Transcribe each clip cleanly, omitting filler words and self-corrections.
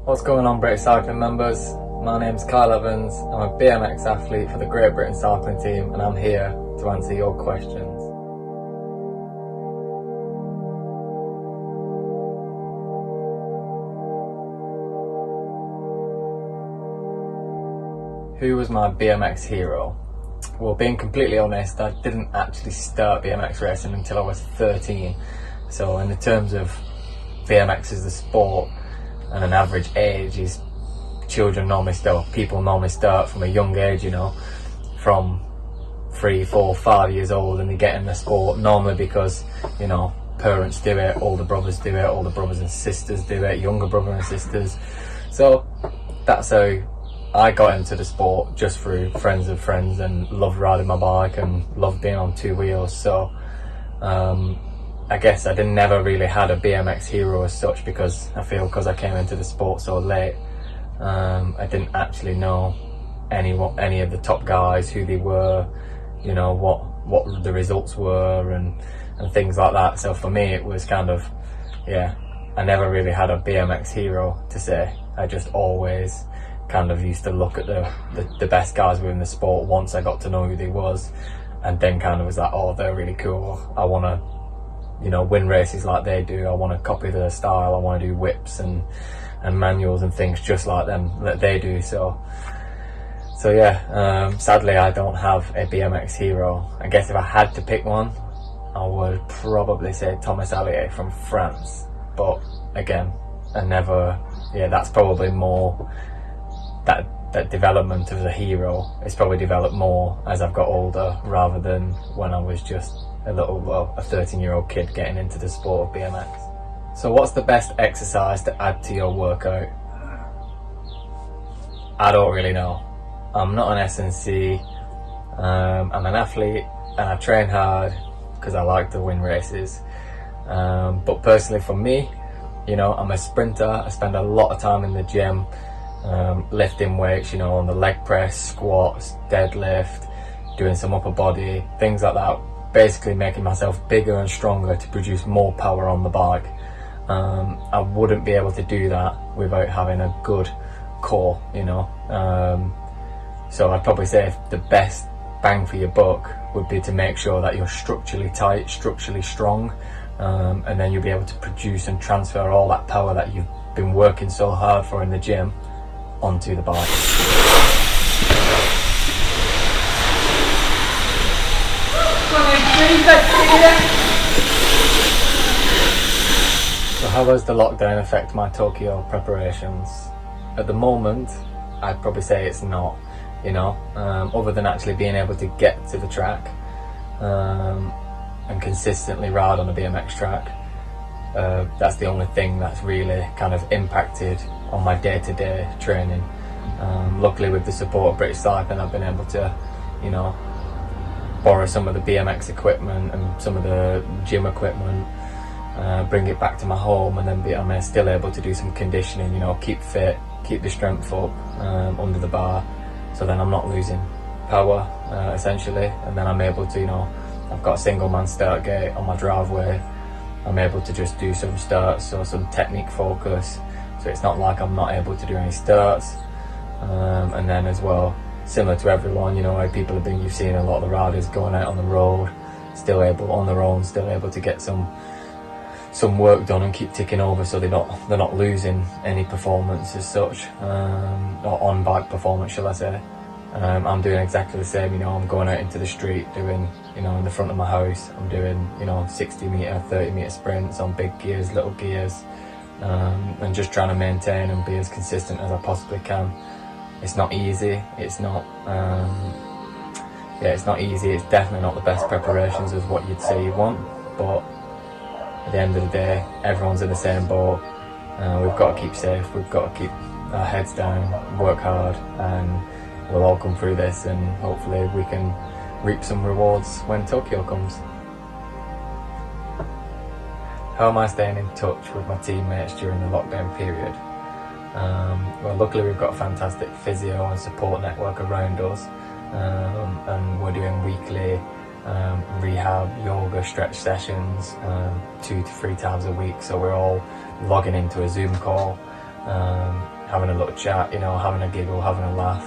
What's going on, British cycling members? My name's Kyle Evans. I'm a BMX athlete for the Great Britain cycling team, and I'm here to answer your questions. Who was my BMX hero? Well, being completely honest, I didn't actually start BMX racing until I was 13. So in the terms of BMX as the sport and an average age, is people normally start from a young age, from 3, 4, 5 years old, and they get in the sport normally because, parents do it, older brothers do it, older brothers and sisters do it, younger brothers and sisters. So that's how I got into the sport, just through friends of friends, and loved riding my bike and loved being on two wheels. So I guess I never really had a BMX hero as such, because I came into the sport so late, I didn't actually know any of the top guys, who they were, what the results were and things like that. So for me it was kind of, I never really had a BMX hero to say. I just always kind of used to look at the best guys within the sport once I got to know who they was, and then kind of was like, oh, they're really cool, I want to win races like they do, I want to copy their style, I want to do whips and manuals and things just like them that they do. So sadly I don't have a BMX hero. I guess if I had to pick one, I would probably say Thomas Allier from France, but again, that's probably more that development of the hero is probably developed more as I've got older, rather than when I was just a 13-year-old kid getting into the sport of BMX. So what's the best exercise to add to your workout? I don't really know. I'm not an S&C. I'm an athlete and I train hard because I like to win races. But personally for me, I'm a sprinter. I spend a lot of time in the gym, lifting weights, on the leg press, squats, deadlift, doing some upper body, things like that. Basically making myself bigger and stronger to produce more power on the bike. I wouldn't be able to do that without having a good core, so I'd probably say the best bang for your buck would be to make sure that you're structurally tight, structurally strong, and then you'll be able to produce and transfer all that power that you've been working so hard for in the gym onto the bike. So how does the lockdown affect my Tokyo preparations? At the moment, I'd probably say it's not, other than actually being able to get to the track and consistently ride on a BMX track. That's the only thing that's really kind of impacted on my day-to-day training. Luckily, with the support of British Cycling, I've been able to, borrow some of the BMX equipment and some of the gym equipment, bring it back to my home, and then I'm still able to do some conditioning, keep fit, keep the strength up under the bar, so then I'm not losing power essentially, and then I'm able to, I've got a single man start gate on my driveway. I'm able to just do some starts, so some technique focus, so it's not like I'm not able to do any starts. And then as well, similar to everyone, how people have been, you've seen a lot of the riders going out on the road, still able to get some work done and keep ticking over, so they're not losing any performance as such, or on bike performance, shall I say. I'm doing exactly the same, I'm going out into the street doing, in the front of my house, I'm doing, 60 metre, 30 metre sprints on big gears, little gears, and just trying to maintain and be as consistent as I possibly can. It's not easy, it's not easy, it's definitely not the best preparations as what you'd say you want, but at the end of the day, everyone's in the same boat. We've got to keep safe, we've got to keep our heads down, work hard, and we'll all come through this, and hopefully we can reap some rewards when Tokyo comes. How am I staying in touch with my teammates during the lockdown period? Well, luckily we've got a fantastic physio and support network around us, and we're doing weekly rehab, yoga, stretch sessions 2 to 3 times a week, so we're all logging into a Zoom call having a little chat, you know, having a giggle, having a laugh,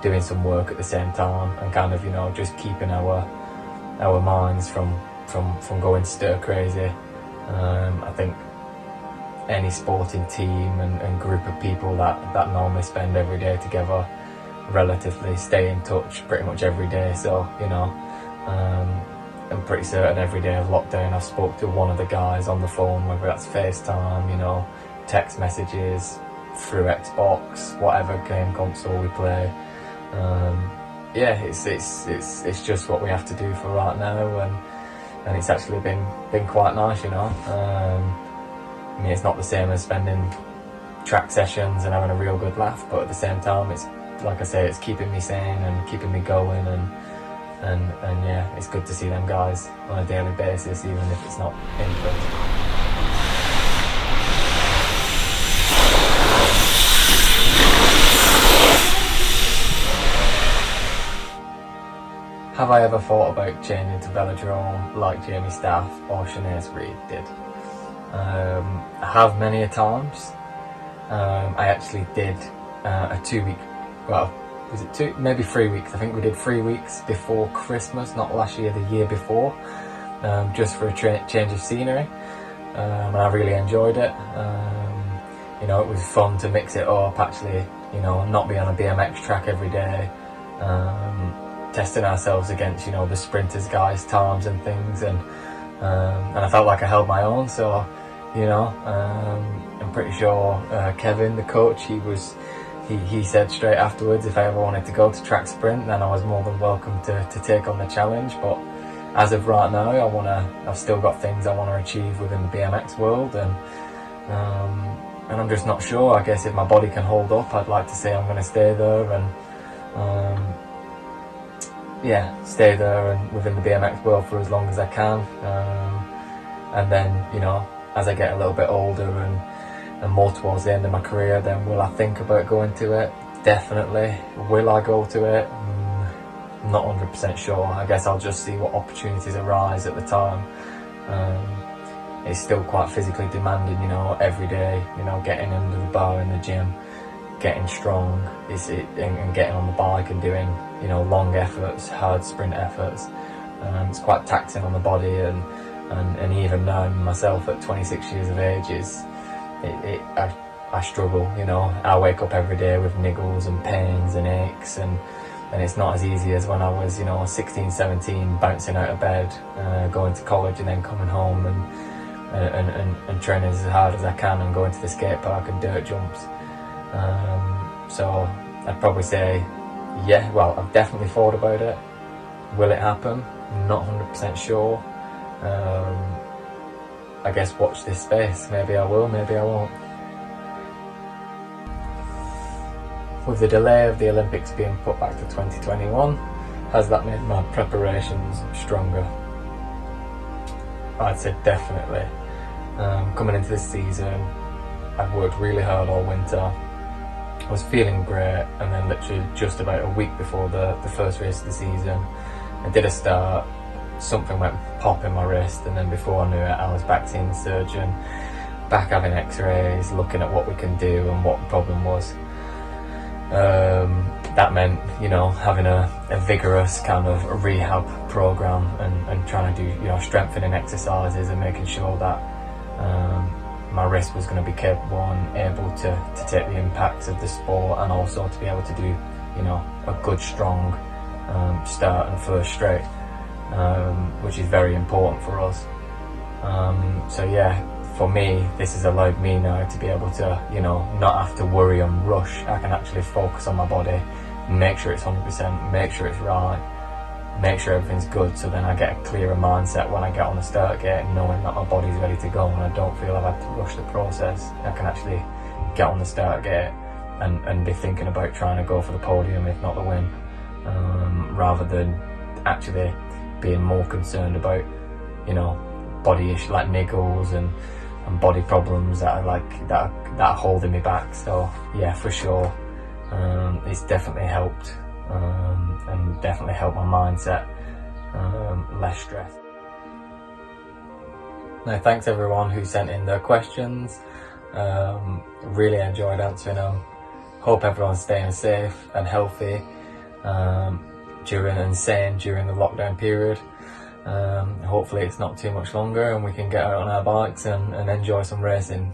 doing some work at the same time, and kind of, you know, just keeping our minds from going stir crazy. I think any sporting team and group of people that normally spend every day together relatively stay in touch pretty much every day. So, you know, I'm pretty certain every day of lockdown I've spoke to one of the guys on the phone, whether that's FaceTime, you know, text messages, through Xbox, whatever game console we play. Yeah, it's just what we have to do for right now, and it's actually been quite nice, you know. I mean, it's not the same as spending track sessions and having a real good laugh, but at the same time, it's, like I say, it's keeping me sane and keeping me going, and yeah, it's good to see them guys on a daily basis, even if it's not in person. Have I ever thought about changing to velodrome like Jamie Staff or Sinead Reid did? I have many a times. I actually did a 2 week, well, was it two, maybe 3 weeks? I think we did 3 weeks before Christmas, not last year, the year before, just for a change of scenery, and I really enjoyed it. You know, it was fun to mix it up, actually, you know, not be on a BMX track every day, testing ourselves against, you know, the sprinters guys' times and things, and I felt like I held my own. So, you know, I'm pretty sure Kevin, the coach, he said straight afterwards if I ever wanted to go to track sprint, then I was more than welcome to take on the challenge. But as of right now, I've still got things I want to achieve within the BMX world, and I'm just not sure. I guess if my body can hold up, I'd like to say I'm going to stay there, and yeah, stay there and within the BMX world for as long as I can, and then, you know, as I get a little bit older and more towards the end of my career, then will I think about going to it? Definitely. Will I go to it? Not 100% sure. I guess I'll just see what opportunities arise at the time. It's still quite physically demanding, you know, every day, you know, getting under the bar in the gym, getting strong, and getting on the bike and doing, you know, long efforts, hard sprint efforts. It's quite taxing on the body, and even now myself at 26 years of age I struggle, you know. I wake up every day with niggles and pains and aches, and it's not as easy as when I was, you know, 16, 17, bouncing out of bed, going to college and then coming home and training as hard as I can and going to the skate park and dirt jumps. So I'd probably say, yeah, well, I've definitely thought about it. Will it happen? Not 100% sure. I guess watch this space. Maybe I will, maybe I won't. With the delay of the Olympics being put back to 2021, has that made my preparations stronger? I'd say definitely. Coming into this season, I've worked really hard all winter. I was feeling great, and then literally just about a week before the first race of the season, I did a start, something went pop in my wrist, and then before I knew it, I was back seeing the surgeon, back having x-rays, looking at what we can do and what the problem was. That meant, you know, having a vigorous kind of rehab program and trying to do, you know, strengthening exercises and making sure that my wrist was going to be capable and able to take the impacts of the sport, and also to be able to do, you know, a good strong start and first straight, which is very important for us. So yeah, for me, this has allowed me now to be able to, you know, not have to worry and rush. I can actually focus on my body, make sure it's 100%, make sure it's right, make sure everything's good, so then I get a clearer mindset when I get on the start gate, knowing that my body's ready to go and I don't feel I've had to rush the process. I can actually get on the start gate and be thinking about trying to go for the podium, if not the win, rather than actually being more concerned about, you know, body issues like niggles and body problems that are holding me back. So yeah, for sure, it's definitely helped, and definitely helped my mindset, less stress. Now, thanks everyone who sent in their questions. Really enjoyed answering them. Hope everyone's staying safe and healthy during the lockdown period. Hopefully it's not too much longer and we can get out on our bikes and enjoy some racing.